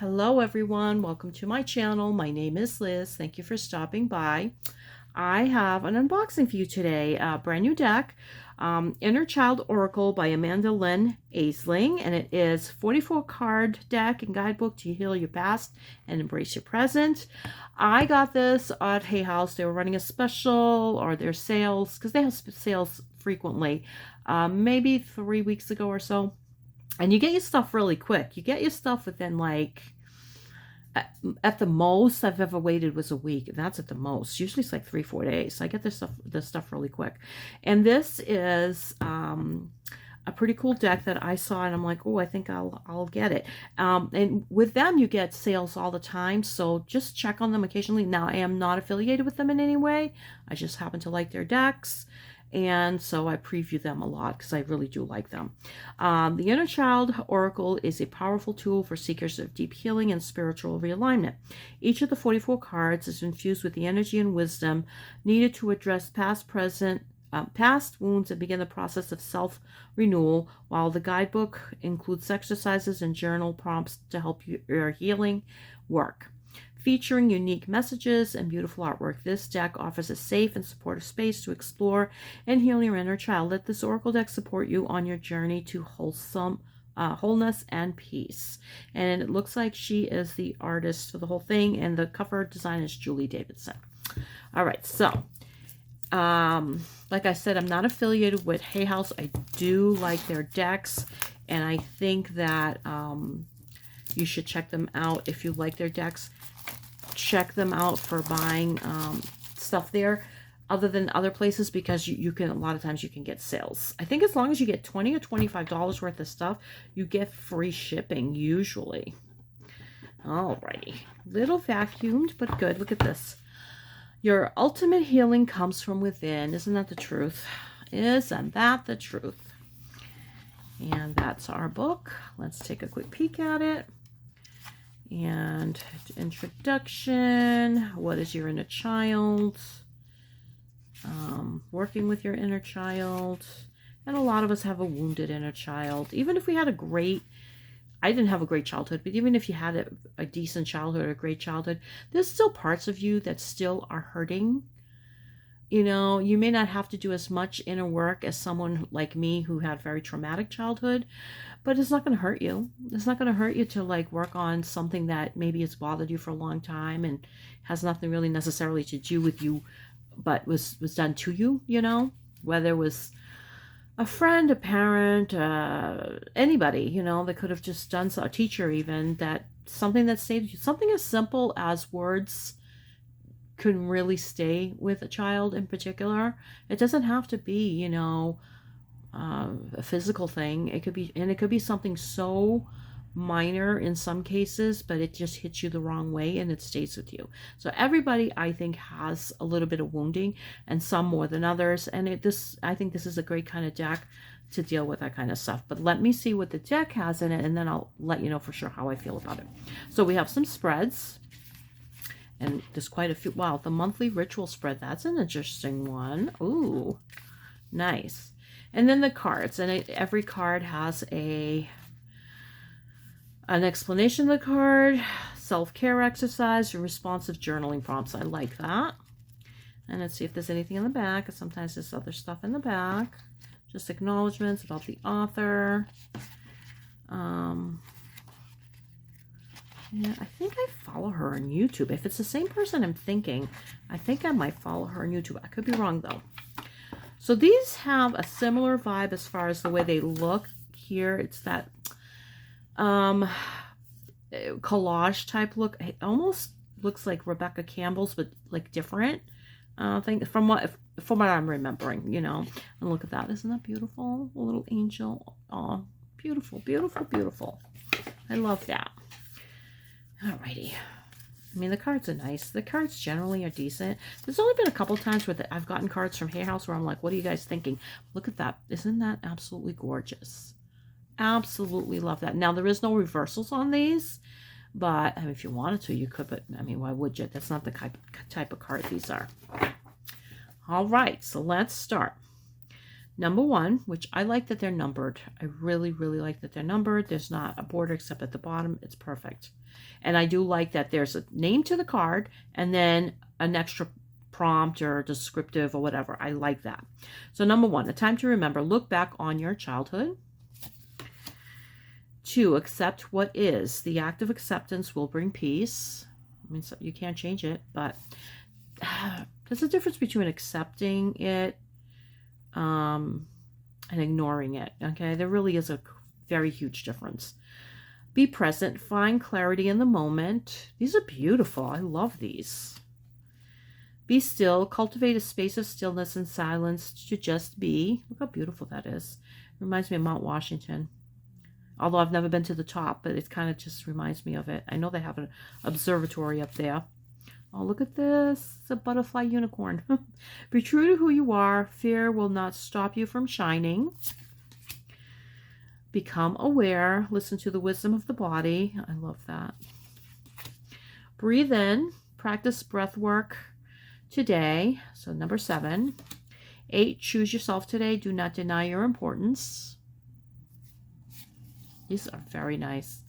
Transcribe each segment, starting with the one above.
Hello everyone, welcome to my channel. My name is Liz. Thank you for stopping by. I have an unboxing for you today, a brand new deck, Inner Child Oracle by Amanda Lynn Aisling, and it is 44 card deck and guidebook to heal your past and embrace your present. I got this at Hay House. They were running a special, or their sales, because they have sales frequently, maybe 3 weeks ago or so. And you get your stuff really quick. You get your stuff within at the most I've ever waited was a week. And that's at the most. Usually it's like 3-4 days. So I get this stuff really quick. And this is a pretty cool deck that I saw, and I'm like, oh, I think I'll get it. And with them, you get sales all the time. So just check on them occasionally. Now, I am not affiliated with them in any way. I just happen to like their decks. And so I preview them a lot because I really do like them. The Inner Child Oracle is a powerful tool for seekers of deep healing and spiritual realignment. Each of the 44 cards is infused with the energy and wisdom needed to address past wounds and begin the process of self-renewal, while the guidebook includes exercises and journal prompts to help your healing work. Featuring unique messages and beautiful artwork, this deck offers a safe and supportive space to explore and heal your inner child. Let this Oracle deck support you on your journey to wholeness and peace. And it looks like she is the artist for the whole thing, and the cover design is Julie Davidson. All right, so like I said, I'm not affiliated with Hay House. I do like their decks, and I think that you should check them out if you like their decks. Check them out for buying stuff there other than other places, because you can, a lot of times you can get sales. I think as long as you get $20 or $25 worth of stuff, you get free shipping usually. Alrighty, little vacuumed but good. Look at this. Your ultimate healing comes from within. Isn't that the truth? Isn't that the truth? And that's our book. Let's take a quick peek at it. And introduction, what is your inner child, working with your inner child. And a lot of us have a wounded inner child. Even if we had I didn't have a great childhood, but even if you had a decent childhood or a great childhood, there's still parts of you that still are hurting. You know, you may not have to do as much inner work as someone like me who had a very traumatic childhood, but it's not going to hurt you. It's not going to hurt you to work on something that maybe has bothered you for a long time and has nothing really necessarily to do with you, but was done to you, you know, whether it was a friend, a parent, anybody, you know, that could have just done so, a teacher even, that something that saved you, something as simple as words can really stay with a child in particular. It doesn't have to be, you know, a physical thing. It could be something so minor in some cases, but it just hits you the wrong way and it stays with you. So everybody, I think, has a little bit of wounding, and some more than others. And I think this is a great kind of deck to deal with that kind of stuff. But let me see what the deck has in it, and then I'll let you know for sure how I feel about it. So we have some spreads. And there's quite a few. Wow, the monthly ritual spread. That's an interesting one. Ooh, nice. And then the cards. And every card has an explanation of the card, self-care exercise, and responsive journaling prompts. I like that. And let's see if there's anything in the back. Sometimes there's other stuff in the back. Just acknowledgments about the author. Yeah, I think I follow her on YouTube. If it's the same person I'm thinking, I think I might follow her on YouTube. I could be wrong, though. So these have a similar vibe as far as the way they look here. It's that collage type look. It almost looks like Rebecca Campbell's, but different thing from what I'm remembering, you know. And look at that. Isn't that beautiful? A little angel. Oh, beautiful, beautiful, beautiful. I love that. Alrighty. I mean, the cards are nice. The cards generally are decent. There's only been a couple times where I've gotten cards from Hay House where I'm like, what are you guys thinking? Look at that. Isn't that absolutely gorgeous? Absolutely love that. Now, there is no reversals on these, but I mean, if you wanted to, you could, but I mean, why would you? That's not the type of card these are. All right, so let's start. Number one, which I like that they're numbered. I really, really like that they're numbered. There's not a border except at the bottom. It's perfect. And I do like that there's a name to the card and then an extra prompt or descriptive or whatever. I like that. So number one, a time to remember. Look back on your childhood. 2, accept what is. The act of acceptance will bring peace. I mean, so you can't change it, but there's a difference between accepting it and ignoring it. Okay, there really is a very huge difference. Be present, find clarity in the moment. These are beautiful. I love these. Be still, cultivate a space of stillness and silence to just be. Look how beautiful that is. Reminds me of Mount Washington. Although I've never been to the top, but it kind of just reminds me of it. I know they have an observatory up there. Oh, look at this. It's a butterfly unicorn. Be true to who you are. Fear will not stop you from shining. Become aware. Listen to the wisdom of the body. I love that. Breathe in. Practice breath work today. So number 7. 8, choose yourself today. Do not deny your importance. These are very nice.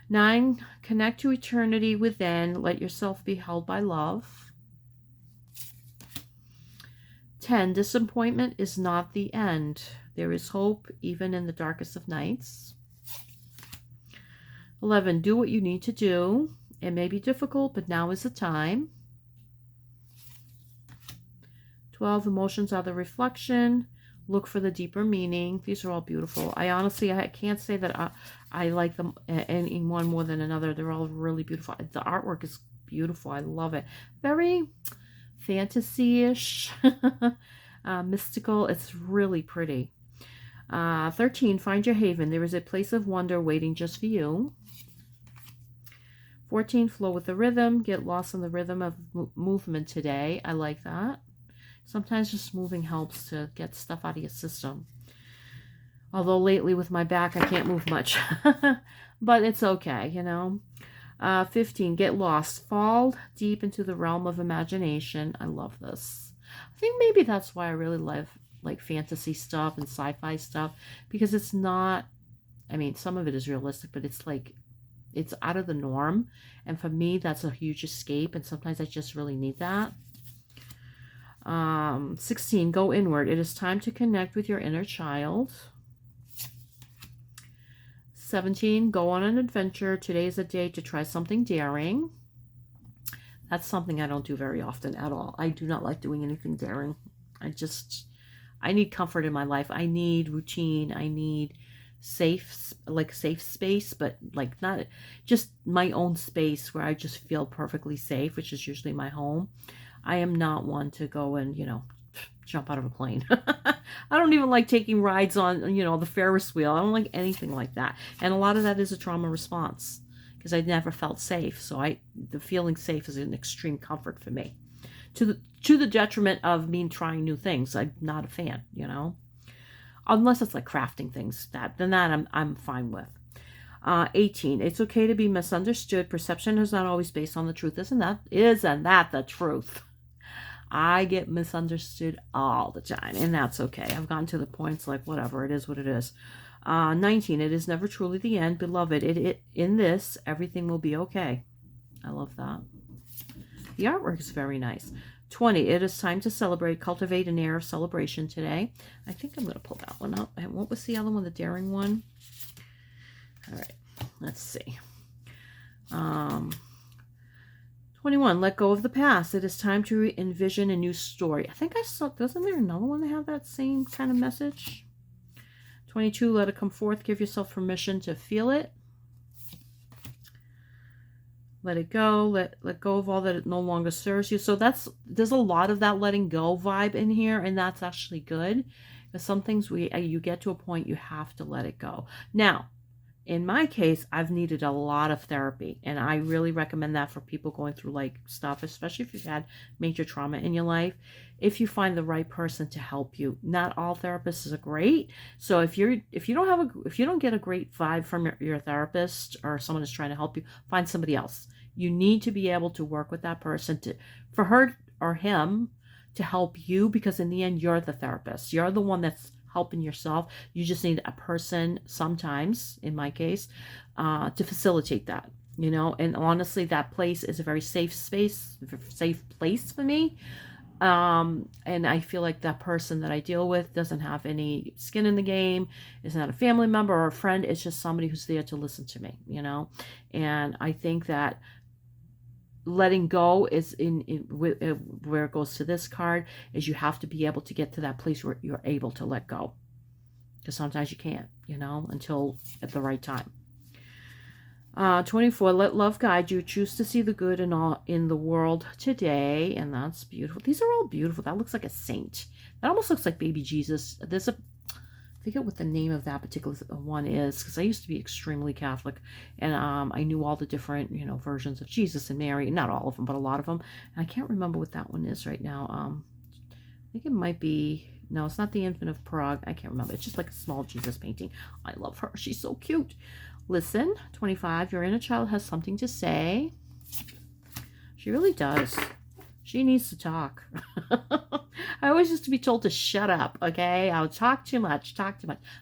9, connect to eternity within. Let yourself be held by love. 10, disappointment is not the end. There is hope even in the darkest of nights. 11, do what you need to do. It may be difficult, but now is the time. 12, emotions are the reflection. Look for the deeper meaning. These are all beautiful. I honestly, I can't say that I like them any one more than another. They're all really beautiful. The artwork is beautiful. I love it. Very fantasy-ish, mystical. It's really pretty. 13, find your haven. There is a place of wonder waiting just for you. 14, flow with the rhythm. Get lost in the rhythm of movement today. I like that. Sometimes just moving helps to get stuff out of your system. Although lately with my back, I can't move much. But it's okay, you know. 15, get lost. Fall deep into the realm of imagination. I love this. I think maybe that's why I really love like fantasy stuff and sci-fi stuff. Because it's not, I mean, some of it is realistic, but it's like, it's out of the norm. And for me, that's a huge escape. And sometimes I just really need that. 16, go inward. It is time to connect with your inner child. 17, go on an adventure. Today is a day to try something daring. That's something I don't do very often at all. I do not like doing anything daring. I need comfort in my life. I need routine. I need safe space, but like not just my own space where I just feel perfectly safe, which is usually my home. I am not one to go and, jump out of a plane. I don't even like taking rides on, the Ferris wheel. I don't like anything like that. And a lot of that is a trauma response because I never felt safe. So the feeling safe is an extreme comfort for me. To the detriment of me trying new things. I'm not a fan, Unless it's like crafting things, then I'm fine with. 18, it's okay to be misunderstood. Perception is not always based on the truth. Isn't that the truth? I get misunderstood all the time, and that's okay. I've gotten to the points like, whatever, it is what it is. 19, it is never truly the end. Beloved, in this, everything will be okay. I love that. The artwork is very nice. 20, it is time to celebrate. Cultivate an air of celebration today. I think I'm going to pull that one up. And what was the other one, the daring one? All right, let's see. 21, let go of the past. It is time to envision a new story. I think I saw, doesn't there another one that have that same kind of message? 22, let it come forth. Give yourself permission to feel it. Let it go. Let go of all that it no longer serves you. So there's a lot of that letting go vibe in here, and that's actually good. Because some things you get to a point you have to let it go. Now, in my case, I've needed a lot of therapy, and I really recommend that for people going through like stuff, especially if you've had major trauma in your life. If you find the right person to help you, not all therapists are great. So if you don't get a great vibe from your therapist or someone who's trying to help you, find somebody else. You need to be able to work with that person for her or him to help you, because in the end, you're the therapist. You're the one that's helping yourself. You just need a person sometimes, in my case, to facilitate that. And honestly, that place is a very safe space, safe place for me. And I feel like that person that I deal with doesn't have any skin in the game, is not a family member or a friend. It's just somebody who's there to listen to me, And I think that letting go is where it goes to this card, is you have to be able to get to that place where you're able to let go. Because sometimes you can't, until at the right time. 24, let love guide you. Choose to see the good in the world today. And that's beautiful. These are all beautiful. That looks like a saint. That almost looks like baby Jesus. I forget what the name of that particular one is, because I used to be extremely Catholic, and I knew all the different, versions of Jesus and Mary. Not all of them, but a lot of them. And I can't remember what that one is right now. I think it might be, no, it's not the Infant of Prague. I can't remember. It's just like a small Jesus painting. I love her. She's so cute. Listen, 25, your inner child has something to say. She really does. She needs to talk. I always used to be told to shut up, okay? I'll talk too much.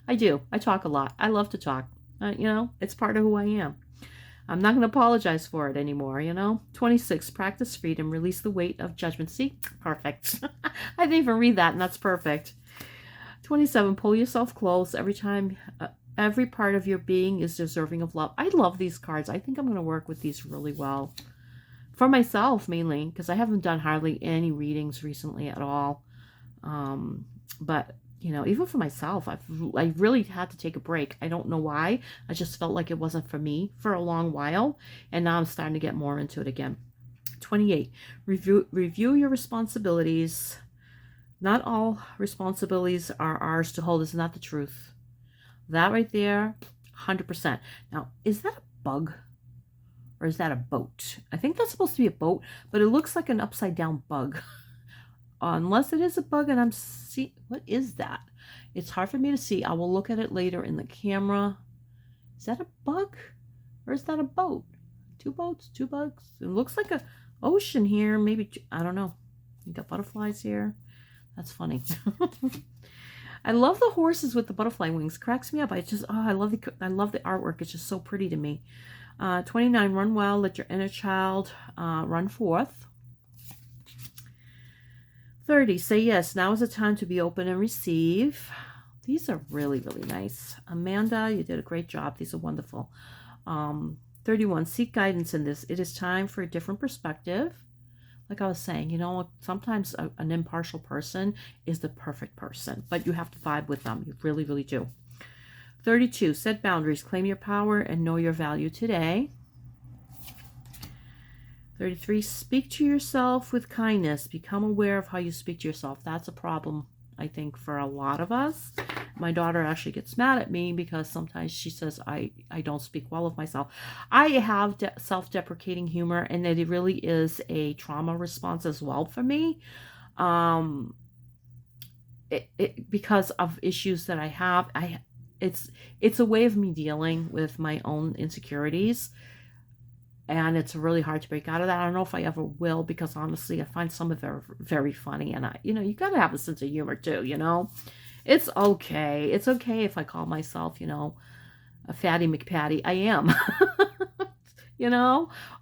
I do. I talk a lot. I love to talk. It's part of who I am. I'm not going to apologize for it anymore, 26, practice freedom. Release the weight of judgment. See? Perfect. I didn't even read that, and that's perfect. 27, pull yourself close. Every part of your being is deserving of love. I love these cards. I think I'm going to work with these really well. For myself, mainly, because I haven't done hardly any readings recently at all. But, even for myself, I really had to take a break. I don't know why. I just felt like it wasn't for me for a long while. And now I'm starting to get more into it again. 28, review your responsibilities. Not all responsibilities are ours to hold. Is not the truth. That right there, 100%. Now, is that a bug? Or is that a boat? I think that's supposed to be a boat, but it looks like an upside down bug. Unless it is a bug, and what is that? It's hard for me to see. I will look at it later in the camera. Is that a bug? Or is that a boat? Two boats, two bugs. It looks like a ocean here. Maybe, I don't know. You got butterflies here. That's funny. I love the horses with the butterfly wings. Cracks me up. I love the artwork. It's just so pretty to me. 29, run well. Let your inner child run forth. 30, say yes. Now is the time to be open and receive. These are really, really nice. Amanda, you did a great job. These are wonderful. 31, seek guidance in this. It is time for a different perspective. Like I was saying, sometimes an impartial person is the perfect person, but you have to vibe with them. You really, really do. 32, set boundaries, claim your power, and know your value today. 33, speak to yourself with kindness. Become aware of how you speak to yourself. That's a problem, I think, for a lot of us. My daughter actually gets mad at me because sometimes she says I don't speak well of myself. I have self-deprecating humor, and it really is a trauma response as well for me. Because of issues that I have, it's a way of me dealing with my own insecurities, and it's really hard to break out of that. I don't know if I ever will, because honestly, I find some of it very funny, and you gotta have a sense of humor too. It's okay. It's okay if I call myself, a fatty McPatty. I am,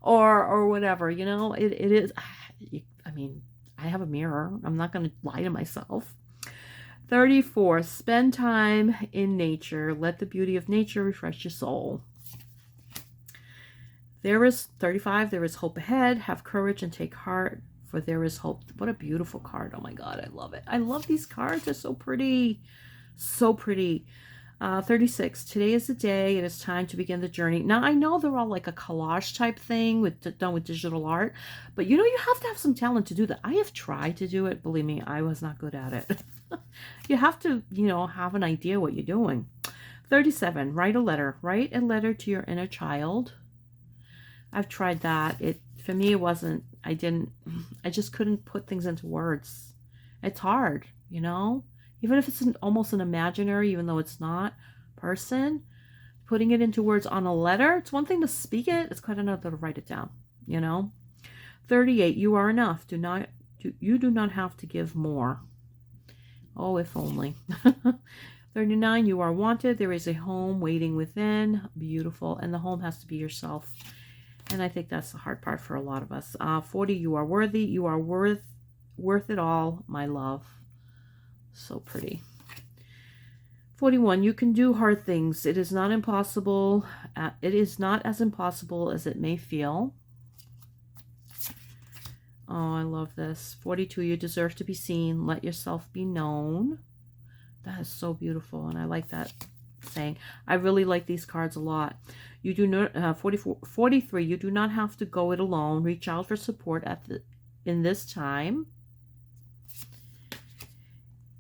or whatever. It is. I mean, I have a mirror. I'm not gonna lie to myself. 34, spend time in nature. Let the beauty of nature refresh your soul. 35, there is hope ahead. Have courage and take heart, for there is hope. What a beautiful card. Oh my God, I love it. I love these cards. They're so pretty. So pretty. 36, today is the day. It is time to begin the journey. Now, I know they're all like a collage type thing done with digital art, but you have to have some talent to do that. I have tried to do it. Believe me, I was not good at it. You have to, have an idea what you're doing. 37, write a letter. Write a letter to your inner child. I've tried that. For me, it wasn't, I just couldn't put things into words. It's hard, even if it's almost an imaginary, even though it's not, person, putting it into words on a letter. It's one thing to speak it. It's quite another to write it down, 38, you are enough. You do not have to give more. Oh, if only. 39, you are wanted. There is a home waiting within. Beautiful. And the home has to be yourself. And I think that's the hard part for a lot of us. 40, you are worthy. You are worth it all, my love. So pretty. 41, you can do hard things. It is not impossible. It is not as impossible as it may feel. Oh, I love this. 42, you deserve to be seen. Let yourself be known. That is so beautiful, and I like that saying. I really like these cards a lot. You do not 43, you do not have to go it alone. Reach out for support in this time.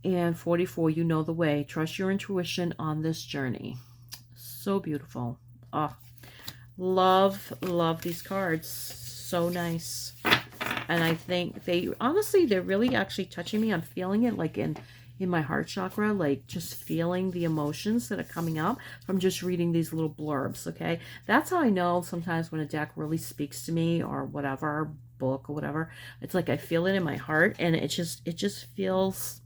And 44, you know the way. Trust your intuition on this journey. So beautiful. Oh, love these cards. So nice. And I think they're really actually touching me. I'm feeling it like in my heart chakra, like just feeling the emotions that are coming up from just reading these little blurbs, okay? That's how I know sometimes when a deck really speaks to me, or whatever, book or whatever. It's like I feel it in my heart, and it just feels,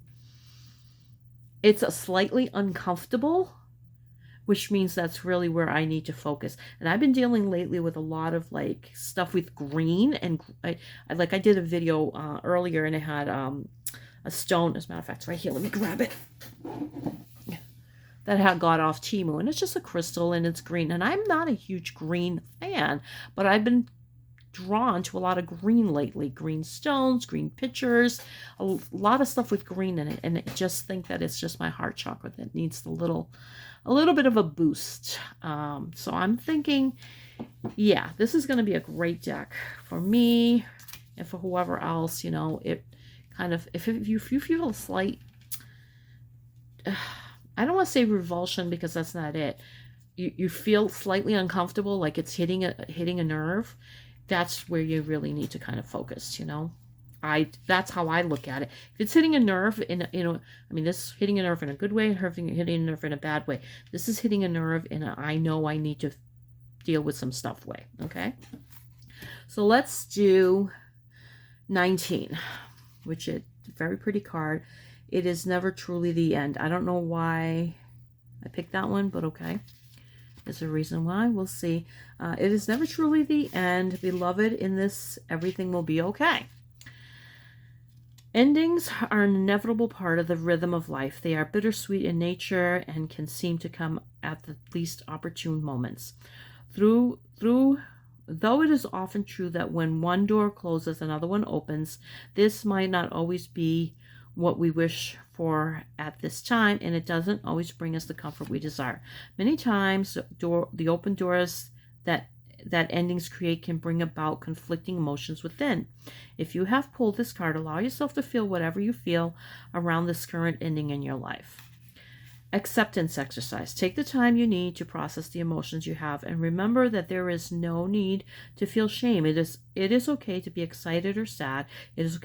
it's a slightly uncomfortable, which means that's really where I need to focus. And I've been dealing lately with a lot of like stuff with green, and I did a video earlier, and it had a stone, as a matter of fact, it's right here, let me grab it, that had got off Temu, and it's just a crystal, and it's green, and I'm not a huge green fan, but I've been drawn to a lot of green lately. Green stones, green pictures, a lot of stuff with green in it, and I just think that it's just my heart chakra that needs a little bit of a boost. So I'm thinking, yeah, this is going to be a great deck for me and for whoever else. You know, it kind of, if you feel a slight, I don't want to say revulsion, because that's not it. You feel slightly uncomfortable, like it's hitting a nerve. That's where you really need to kind of focus, you know. That's how I look at it. If it's hitting a nerve this is hitting a nerve in a good way, and hitting a nerve in a bad way. This is hitting a nerve in a, I know I need to deal with some stuff way, okay? So let's do 19, which is a very pretty card. It is never truly the end. I don't know why I picked that one, but okay. There's a reason why. We'll see. It is never truly the end. Beloved, in this, everything will be okay. Endings are an inevitable part of the rhythm of life. They are bittersweet in nature and can seem to come at the least opportune moments. Though it is often true that when one door closes, another one opens, this might not always be what we wish for at this time, and it doesn't always bring us the comfort we desire. Many times, the open doors that endings create can bring about conflicting emotions within. If you have pulled this card, allow yourself to feel whatever you feel around this current ending in your life. Acceptance exercise. Take the time you need to process the emotions you have, and remember that there is no need to feel shame. It is okay to be excited or sad. It is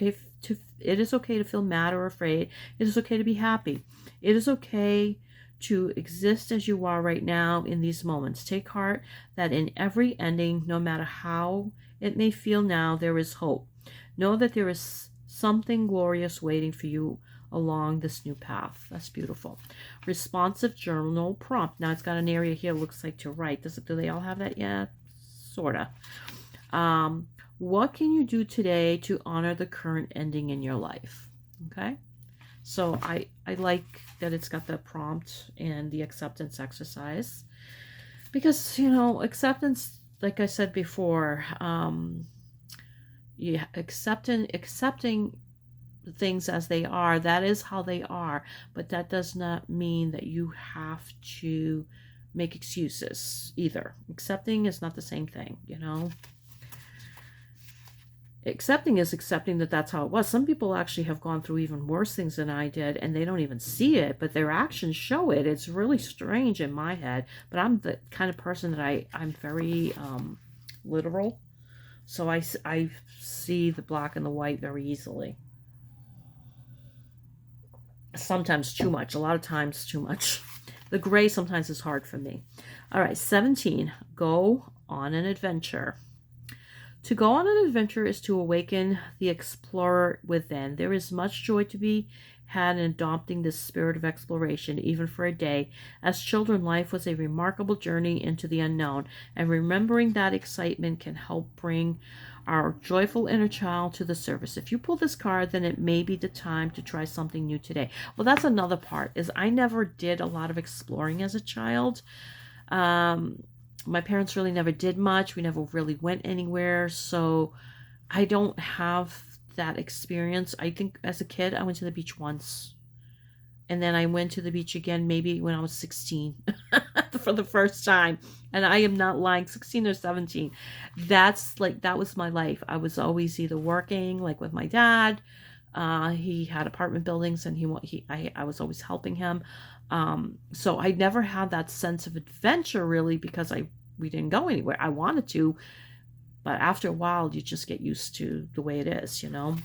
okay to feel mad or afraid. It is okay to be happy. It is okay to exist as you are right now in these moments. Take heart that in every ending, no matter how it may feel now, there is hope. Know that there is something glorious waiting for you along this new path. That's beautiful. Responsive journal prompt. Now it's got an area here, looks like, to write. Do they all have that? Yeah, sorta. What can you do today to honor the current ending in your life? Okay. So I like that it's got the prompt and the acceptance exercise, because, you know, acceptance, like I said before, accepting things as they are, that is how they are, but that does not mean that you have to make excuses either. Accepting is not the same thing, you know. Accepting is accepting that that's how it was. Some people actually have gone through even worse things than I did, and they don't even see it, but their actions show it. It's really strange in my head, but I'm the kind of person that I'm very literal, so I see the black and the white very easily. Sometimes too much, a lot of times too much. The gray sometimes is hard for me. All right, 17, go on an adventure. To go on an adventure is to awaken the explorer within. There is much joy to be had in adopting this spirit of exploration, even for a day. As children, life was a remarkable journey into the unknown, and remembering that excitement can help bring our joyful inner child to the surface. If you pull this card, then it may be the time to try something new today. Well, that's another part, is I never did a lot of exploring as a child. My parents really never did much. We never really went anywhere, so I don't have that experience. I think as a kid, I went to the beach once. And then I went to the beach again maybe when I was 16 for the first time. And I am not lying, 16 or 17. That was my life. I was always either working, like with my dad. He had apartment buildings, and I was always helping him. So I never had that sense of adventure really, because we didn't go anywhere. I wanted to, but after a while, you just get used to the way it is, you know.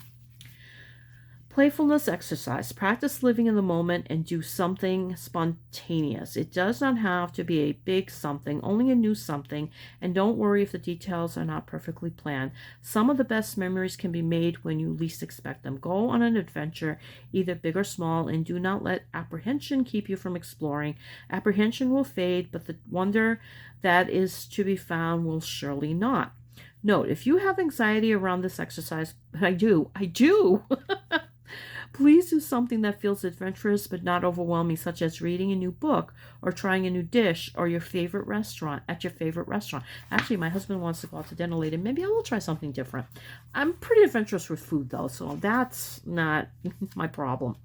Playfulness exercise. Practice living in the moment and do something spontaneous. It does not have to be a big something, only a new something, and don't worry if the details are not perfectly planned. Some of the best memories can be made when you least expect them. Go on an adventure, either big or small, and do not let apprehension keep you from exploring. Apprehension will fade, but the wonder that is to be found will surely not. Note, if you have anxiety around this exercise, I do. Please do something that feels adventurous but not overwhelming, such as reading a new book or trying a new dish or your favorite restaurant. Actually, my husband wants to go out to dinner later. Maybe I will try something different. I'm pretty adventurous with food, though, so that's not my problem.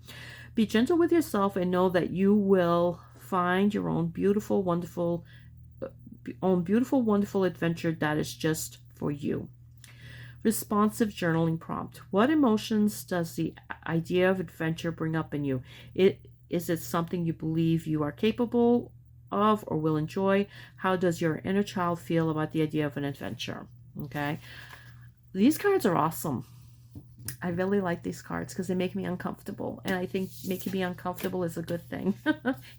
Be gentle with yourself and know that you will find your own beautiful, wonderful adventure that is just for you. Responsive journaling prompt. What emotions does the idea of adventure bring up in you? Is it something you believe you are capable of or will enjoy? How does your inner child feel about the idea of an adventure? Okay. These cards are awesome. I really like these cards because they make me uncomfortable. And I think making me uncomfortable is a good thing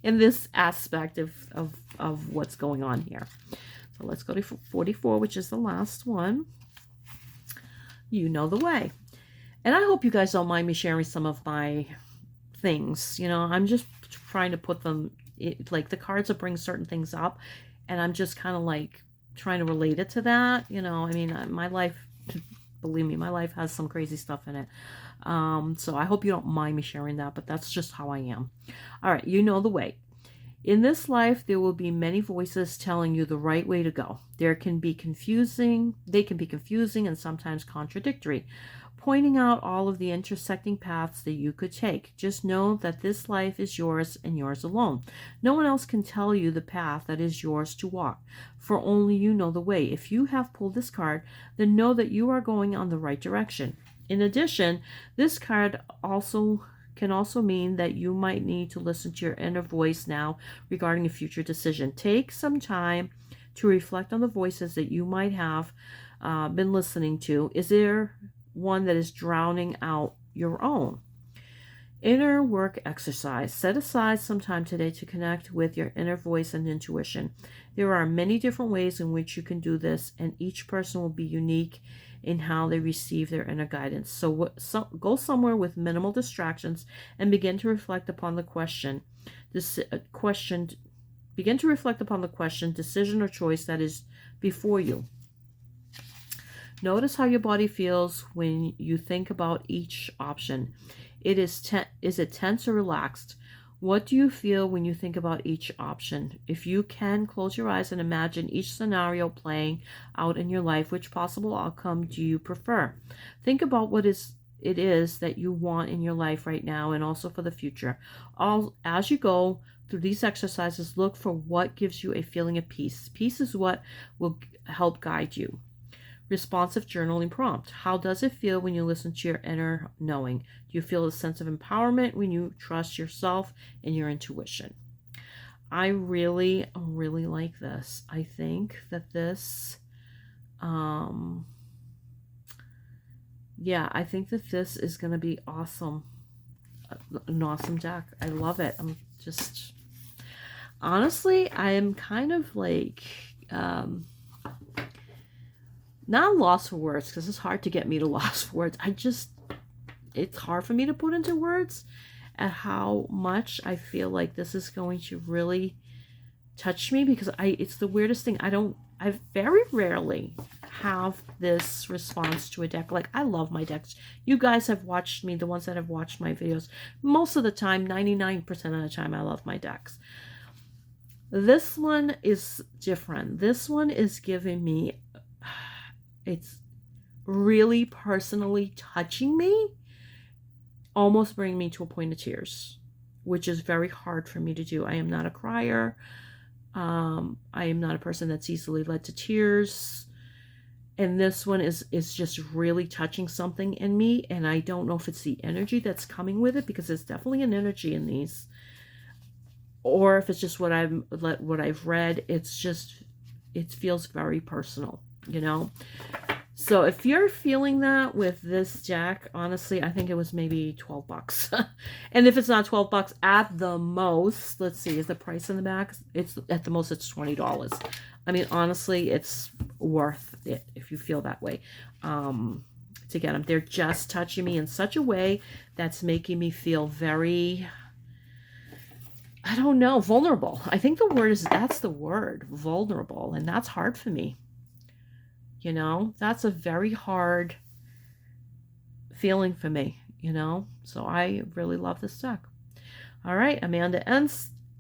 in this aspect of what's going on here. So let's go to 44, which is the last one. You know the way. And I hope you guys don't mind me sharing some of my things. You know, I'm just trying to put them, like the cards will bring certain things up, and I'm just kind of like trying to relate it to that. You know, I mean, my life, believe me, my life has some crazy stuff in it. So I hope you don't mind me sharing that, but that's just how I am. All right, you know the way. In this life, there will be many voices telling you the right way to go. They can be confusing and sometimes contradictory, pointing out all of the intersecting paths that you could take. Just know that this life is yours and yours alone. No one else can tell you the path that is yours to walk, for only you know the way. If you have pulled this card, then know that you are going on the right direction. In addition, this card can also mean that you might need to listen to your inner voice now regarding a future decision. Take some time to reflect on the voices that you might have been listening to. Is there one that is drowning out your own? Inner work exercise. Set aside some time today to connect with your inner voice and intuition. There are many different ways in which you can do this, and each person will be unique in how they receive their inner guidance. So go somewhere with minimal distractions and begin to reflect upon the question. Begin to reflect upon the question, decision, or choice that is before you. Notice how your body feels when you think about each option. Is it tense or relaxed? What do you feel when you think about each option? If you can, close your eyes and imagine each scenario playing out in your life. Which possible outcome do you prefer? Think about what it is that you want in your life right now and also for the future. As you go through these exercises, look for what gives you a feeling of peace. Peace is what will help guide you. Responsive journaling prompt. How does it feel when you listen to your inner knowing? Do you feel a sense of empowerment when you trust yourself and your intuition? I really, really like this. I think that this, I think that this is going to be awesome. An awesome deck. I love it. I'm just, honestly, I am kind of like, not lost for words, because it's hard to get me to lost for words. It's hard for me to put into words. at how much I feel like this is going to really touch me, because it's the weirdest thing. I very rarely have this response to a deck. Like, I love my decks. You guys have watched me, the ones that have watched my videos. Most of the time, 99% of the time, I love my decks. This one is different. This one is giving me, it's really personally touching me, almost bringing me to a point of tears, which is very hard for me to do. I am not a crier. I am not a person that's easily led to tears. And this one is just really touching something in me. And I don't know if it's the energy that's coming with it, because there's definitely an energy in these. Or if it's just what I've read. It's just, it feels very personal, you know? So if you're feeling that with this deck, honestly, I think it was maybe 12 bucks. And if it's not 12 bucks, at the most, let's see, is the price in the back? It's at the most, it's $20. I mean, honestly, it's worth it if you feel that way, to get them. They're just touching me in such a way that's making me feel very, I don't know, vulnerable. I think that's the word, vulnerable. And that's hard for me. You know, that's a very hard feeling for me, you know? So I really love this deck. All right, Amanda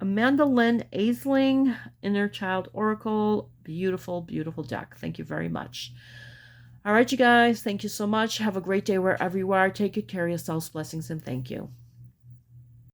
Lynn Aisling, Inner Child Oracle. Beautiful, beautiful deck. Thank you very much. All right, you guys, thank you so much. Have a great day wherever you are. Take good care of yourselves. Blessings and thank you.